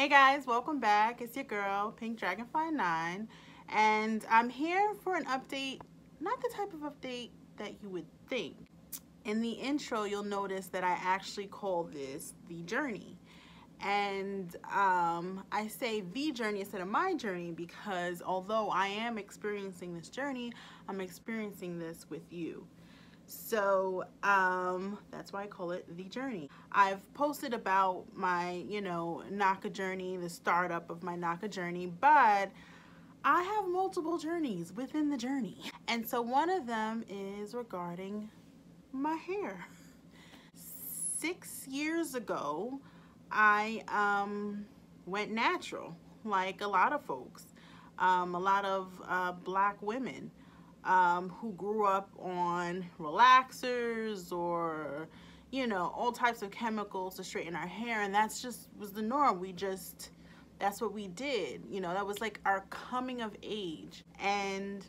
Hey guys, welcome back. It's your girl, Pink Dragonfly 9, and I'm here for an update, not the type of update that you would think. In the intro, you'll notice that I actually call this the journey. And I say the journey instead of my journey because although I am experiencing this journey, I'm experiencing this with you. So that's why I call it the journey. I've posted about my, NACA journey, the startup of my NACA journey, but I have multiple journeys within the journey. And so one of them is regarding my hair. 6 years ago, I went natural, like a lot of folks, a lot of black women. Who grew up on relaxers or all types of chemicals to straighten our hair, and that's just was the norm. That's what we did. That was like our coming of age. And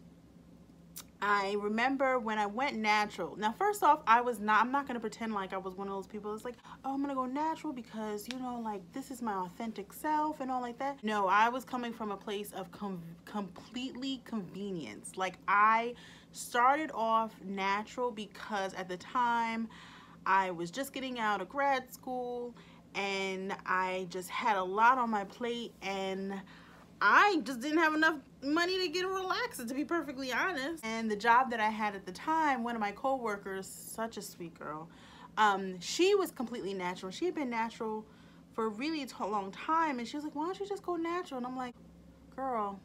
I remember when I went natural. Now, first off, I'm not going to pretend like I was one of those people that's like, oh, I'm going to go natural because, like, this is my authentic self and all like that. No, I was coming from a place of completely convenience. Like, I started off natural because at the time I was just getting out of grad school and I just had a lot on my plate, and I just didn't have enough money to get a relaxer, to be perfectly honest. And the job that I had at the time, one of my co-workers, such a sweet girl, she was completely natural. She had been natural for a really long time, and she was like, why don't you just go natural? And I'm like, girl,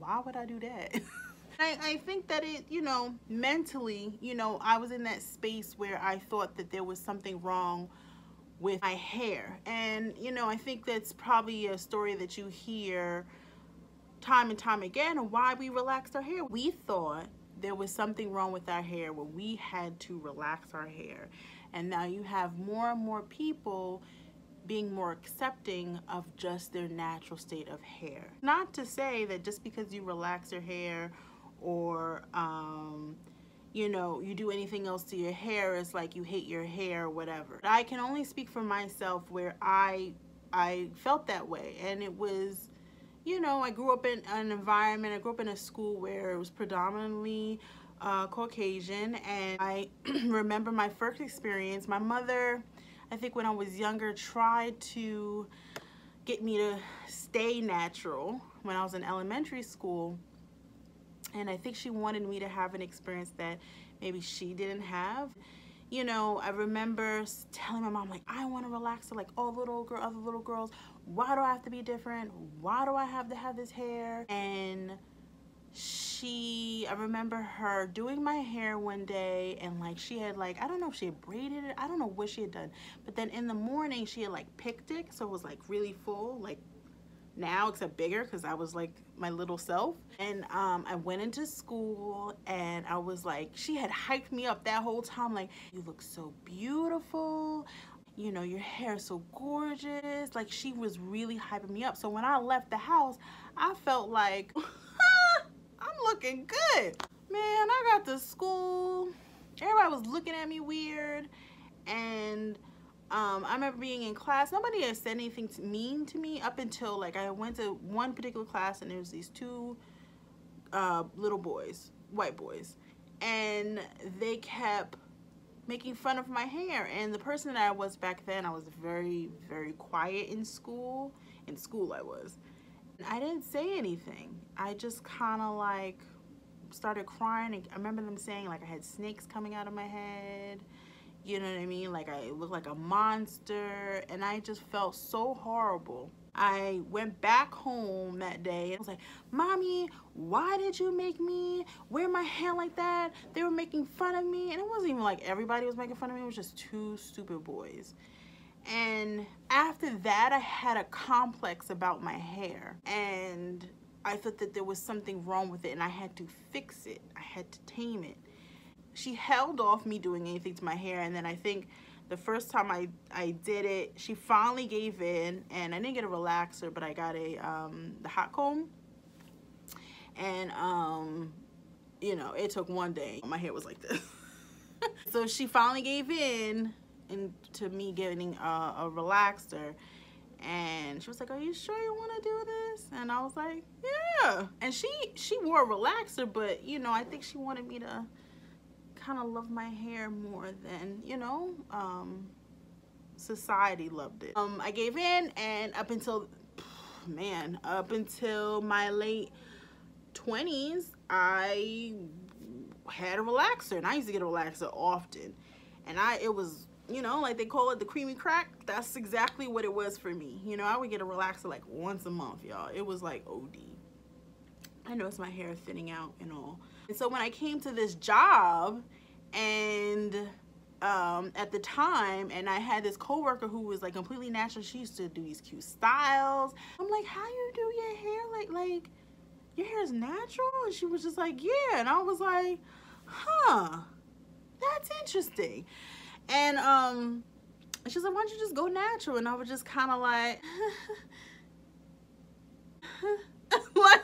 why would I do that? I think that it, mentally, I was in that space where I thought that there was something wrong with my hair. And I think that's probably a story that you hear time and time again of why we relaxed our hair. We thought there was something wrong with our hair when we had to relax our hair. And now you have more and more people being more accepting of just their natural state of hair. Not to say that just because you relax your hair or you do anything else to your hair, it's like you hate your hair or whatever. But I can only speak for myself where I felt that way. And it was, I grew up in an environment, I grew up in a school where it was predominantly Caucasian. And I remember my first experience, my mother, I think when I was younger, tried to get me to stay natural when I was in elementary school. And I think she wanted me to have an experience that maybe she didn't have. I remember telling my mom, like, I want to relax her like all other little girls. Why do I have to be different? Why do I have to have this hair? And I remember her doing my hair one day, and like she had like, I don't know if she had braided it. I don't know what she had done. But then in the morning she had like picked it. So it was like really full, like now, except bigger, because I was like my little self. And I went into school, and I was like, she had hyped me up that whole time, like, you look so beautiful, your hair is so gorgeous. Like, she was really hyping me up. So when I left the house, I felt like I'm looking good. Man, I got to school, everybody was looking at me weird. And I remember being in class. Nobody had said anything mean to me up until like I went to one particular class, and there was these two little boys, white boys, and they kept making fun of my hair. And the person that I was back then, I was very, very quiet in school. In school I was. And I didn't say anything. I just kind of like started crying. And I remember them saying like I had snakes coming out of my head. You know what I mean? Like I looked like a monster, and I just felt so horrible. I went back home that day and I was like, Mommy, why did you make me wear my hair like that? They were making fun of me. And it wasn't even like everybody was making fun of me. It was just two stupid boys. And after that, I had a complex about my hair, and I thought that there was something wrong with it, and I had to fix it. I had to tame it. She held off me doing anything to my hair, and then I think the first time I did it, she finally gave in, and I didn't get a relaxer, but I got the hot comb. And it took one day. My hair was like this. So she finally gave in to me getting a relaxer, And she was like, are you sure you want to do this? And I was like, yeah. And she wore a relaxer, but you know, I think she wanted me to kind of love my hair more than, you know, society loved it. I gave in, and up until my late 20s, I had a relaxer, and I used to get a relaxer often. And it was, you know, like they call it the creamy crack. That's exactly what it was for me. You know, I would get a relaxer like once a month, y'all. It was like OD. I noticed my hair thinning out and all. And so when I came to this job, and at the time, and I had this coworker who was like completely natural. She used to do these cute styles. I'm like, how you do your hair? Like your hair is natural? And she was just like, yeah. And I was like, huh, that's interesting. And she was like, why don't you just go natural? And I was just kind of like, what?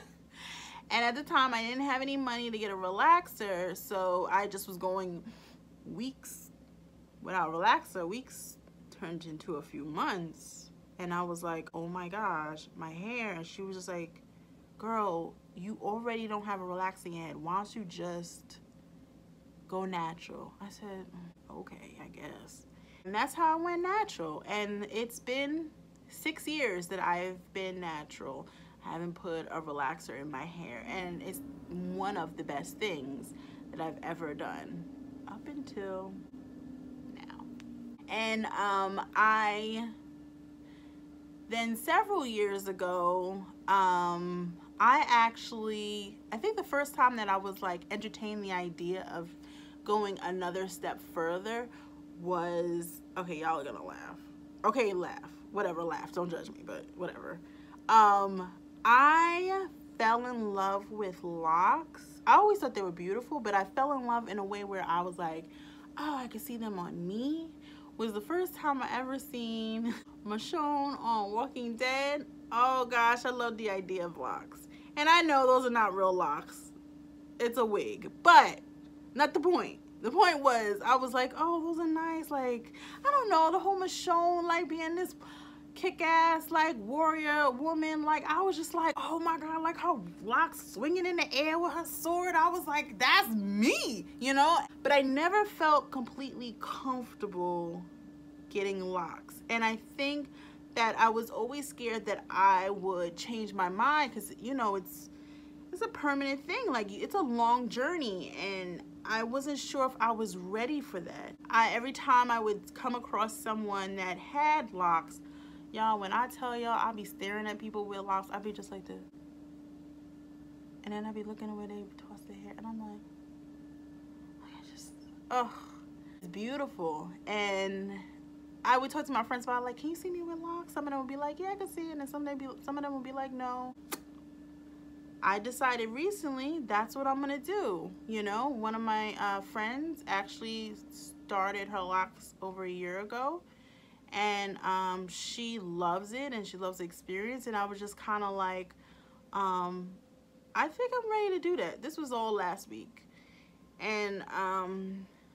And at the time, I didn't have any money to get a relaxer, so I just was going weeks without a relaxer. Weeks turned into a few months, and I was like, oh my gosh, my hair. And she was just like, girl, you already don't have a relaxing head. Why don't you just go natural? I said, okay, I guess. And that's how I went natural. And it's been 6 years that I've been natural. I haven't put a relaxer in my hair, and it's one of the best things that I've ever done up until now. And then several years ago, I think the first time that I was like entertaining the idea of going another step further was, okay, y'all are gonna laugh. Okay, laugh. Whatever, laugh. Don't judge me, but whatever. I fell in love with locks. I always thought they were beautiful, but I fell in love in a way where I was like, oh, I can see them on me. Was the first time I ever seen Michonne on Walking Dead. Oh gosh, I love the idea of locks. And I know those are not real locks. It's a wig, but not the point. The point was, I was like, oh, those are nice. Like, I don't know, the whole Michonne, like being this kick-ass like warrior woman, like I was just like, oh my god, like her locks swinging in the air with her sword. I was like, that's me, you know. But I never felt completely comfortable getting locks, and I think that I was always scared that I would change my mind, because you know it's a permanent thing. Like, it's a long journey, and I wasn't sure if I was ready for that. Every time I would come across someone that had locks, y'all, when I tell y'all, I'll be staring at people with locks, I'll be just like this. And then I'll be looking at where they toss their hair, and I'm like, oh, it's beautiful. And I would talk to my friends about, like, can you see me with locks? Some of them would be like, yeah, I can see it. And then some of them would be like, no. I decided recently that's what I'm gonna do. You know, one of my friends actually started her locks over a year ago, and she loves it, and she loves the experience. And I was just kind of like, I think I'm ready to do that. This was all last week. And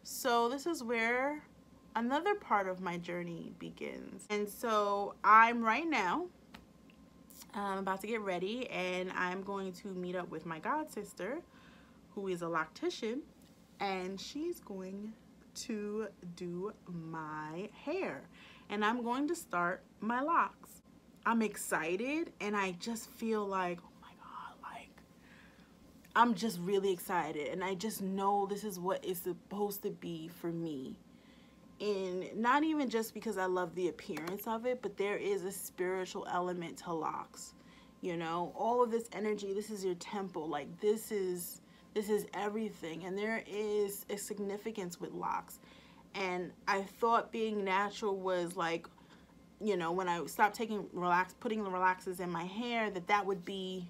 so this is where another part of my journey begins. And so I'm right now, I'm about to get ready, and I'm going to meet up with my god sister, who is a loctician, and she's going to do my hair, and I'm going to start my locks. I'm excited, and I just feel like, oh my god, like, I'm just really excited, and I just know this is what it's supposed to be for me. And not even just because I love the appearance of it, but there is a spiritual element to locks. You know, all of this energy, this is your temple. Like, this is everything. And there is a significance with locks. And I thought being natural was like, you know, when I stopped putting the relaxers in my hair, that would be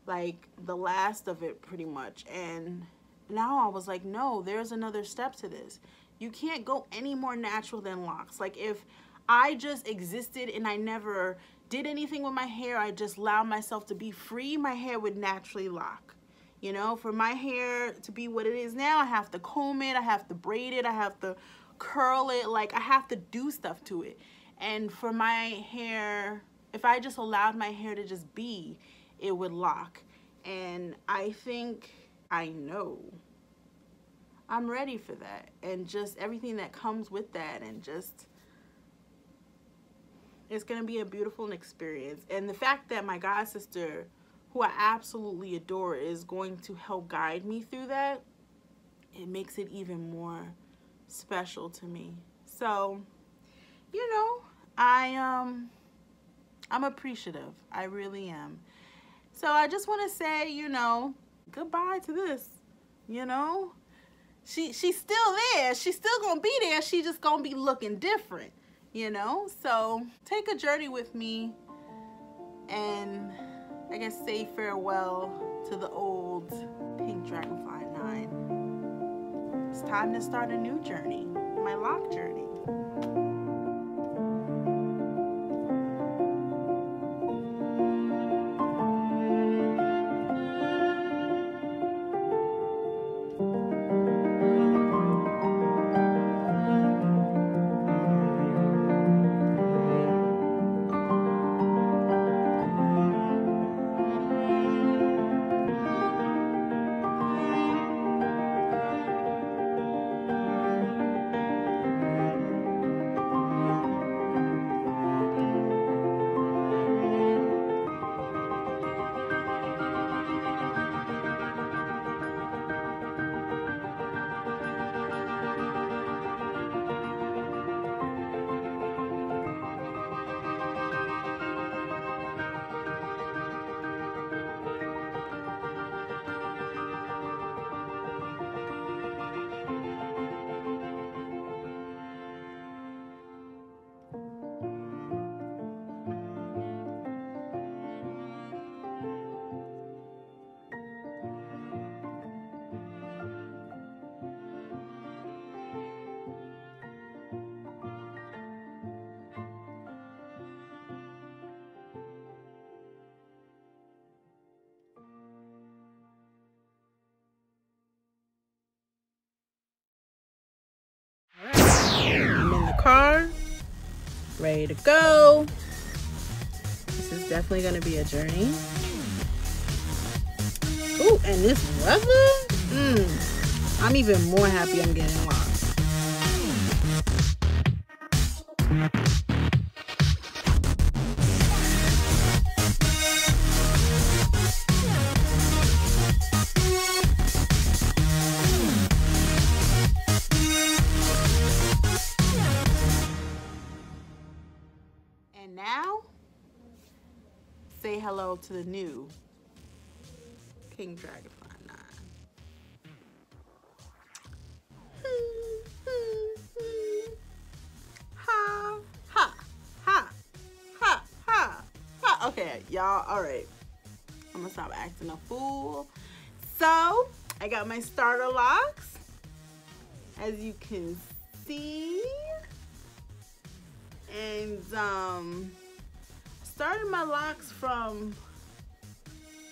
like the last of it pretty much. And now I was like, no, there's another step to this. You can't go any more natural than locks. Like, if I just existed and I never did anything with my hair, I just allowed myself to be free, my hair would naturally lock. You know, for my hair to be what it is now, I have to comb it, I have to braid it, I have to curl it, like I have to do stuff to it. And for my hair, if I just allowed my hair to just be, it would lock. And I think, I know, I'm ready for that. And just everything that comes with that, and just, it's gonna be a beautiful experience. And the fact that my god sister, who I absolutely adore, is going to help guide me through that, it makes it even more special to me. So, you know, I'm appreciative. I really am. So I just want to say, you know, goodbye to this. You know, she's still there. She's still gonna be there. She just gonna be looking different. You know, so take a journey with me, and I guess say farewell to the old Pink Dragonfly 9. It's time to start a new journey, my lock journey. I'm in the car, ready to go. This is definitely going to be a journey. Ooh, and this weather? I'm even more happy I'm getting lost. And now, say hello to the new King Dragonfly 9. Ha, ha, ha, ha, ha, ha. Okay, y'all, all right. I'm gonna stop acting a fool. So, I got my starter locks, as you can see. And started my locks from,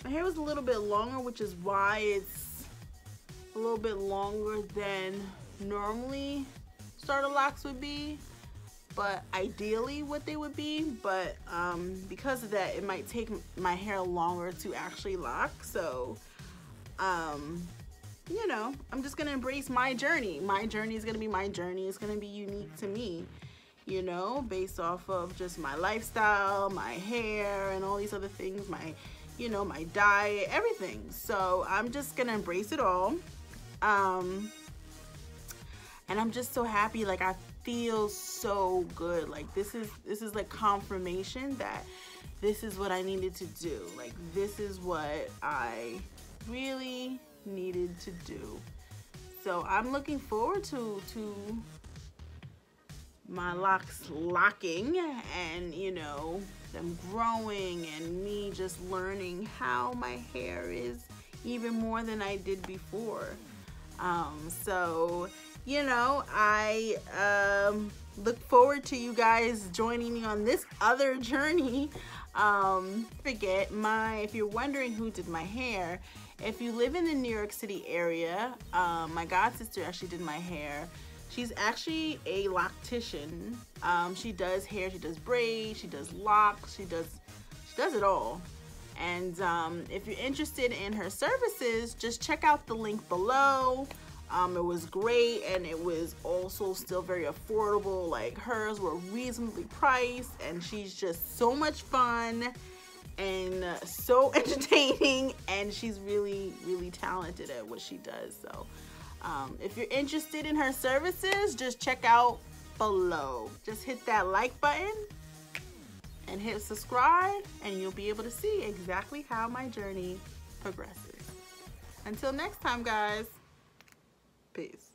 my hair was a little bit longer, which is why it's a little bit longer than normally starter locks would be, but ideally what they would be. But because of that, it might take my hair longer to actually lock. So you know, I'm just gonna embrace my journey. My journey is gonna be my journey. It's gonna be unique to me, you know, based off of just my lifestyle, my hair, and all these other things, my, you know, my diet, everything. So I'm just gonna embrace it all. And I'm just so happy. Like, I feel so good. Like, this is like confirmation that this is what I needed to do. Like, this is what I really needed to do. So I'm looking forward to my locks locking, and, you know, them growing, and me just learning how my hair is even more than I did before. So, you know, I look forward to you guys joining me on this other journey. If you're wondering who did my hair, if you live in the New York City area, my god sister actually did my hair. She's actually a loctician. She does hair, she does braids, she does locks, she does it all. And if you're interested in her services, just check out the link below. It was great, and it was also still very affordable. Like, hers were reasonably priced, and she's just so much fun and so entertaining, and she's really, really talented at what she does. So if you're interested in her services, just check out below. Just hit that like button and hit subscribe, and you'll be able to see exactly how my journey progresses. Until next time, guys, peace.